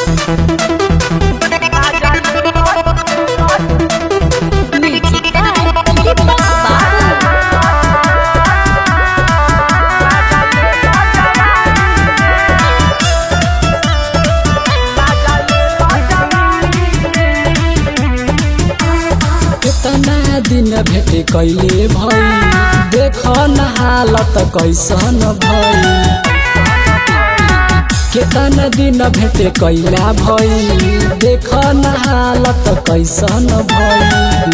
कितना दिन भेट कैले भई देख न हालत कैसन भई। कितना दिन भेट कैला भई देख न हालत कैसन भई।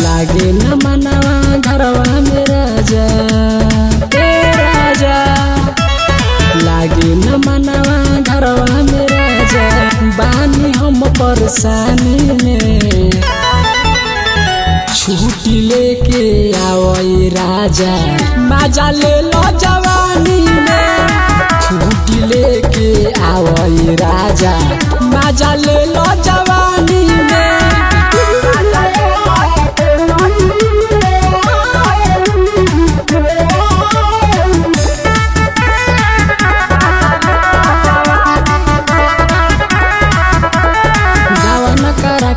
लागे न मनवा घरवा में राजा ए राजा, लागे न मनवा घरवा में राजा। बानी हम परेशानी में छुट्टी लेके आवई राजा, मजा ले लो जवानी में। छुट्टी लेके आवई राजा, मजा ले लो जवानी में।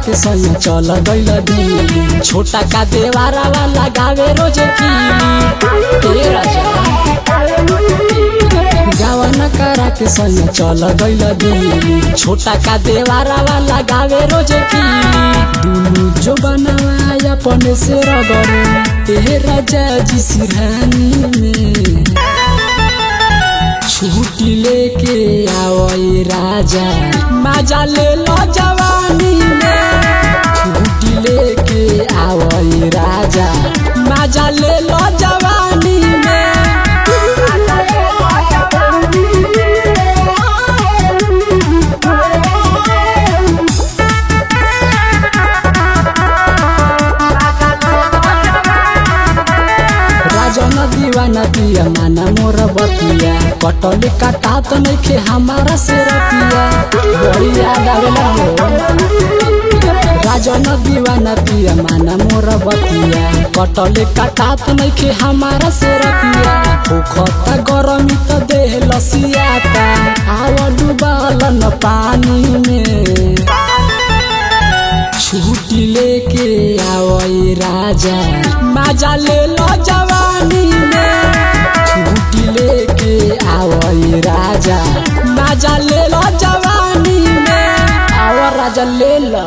के संग चल गइल दिल्ली, छोटा का देवारावा लगावे रोजे कीली। गावन करा के संग चल गइल दिल्ली, छोटा का देवारावा लगावे रोजे कीली। दुनु जो बनवा अपने से रगड़े ए राजा जी सिरहानी में। छुट्टी लेके आवई राजा, मजा ले लो जवानी में। छुट्टी लेके आवई राजा, मजा ले लो जवानी में। राजन दीवाना पिया माना मोर बतिया, कटले काटा तो नइखे हमारा से रतिया। बड़ी याद आवेला हो राजन दीवाना पिया माना मोर बतिया, कटले काटा तो नइखे हमारा से रतिया। होखता गरमी तो देह लसियाता, आवा डुबालन पानी में। छुट्टी लेके आवई राजा, मजा ले लो जवानी में। छुट्टी लेके आवई राजा, मजा ले लो जवानी में। आवा राजा ले लो।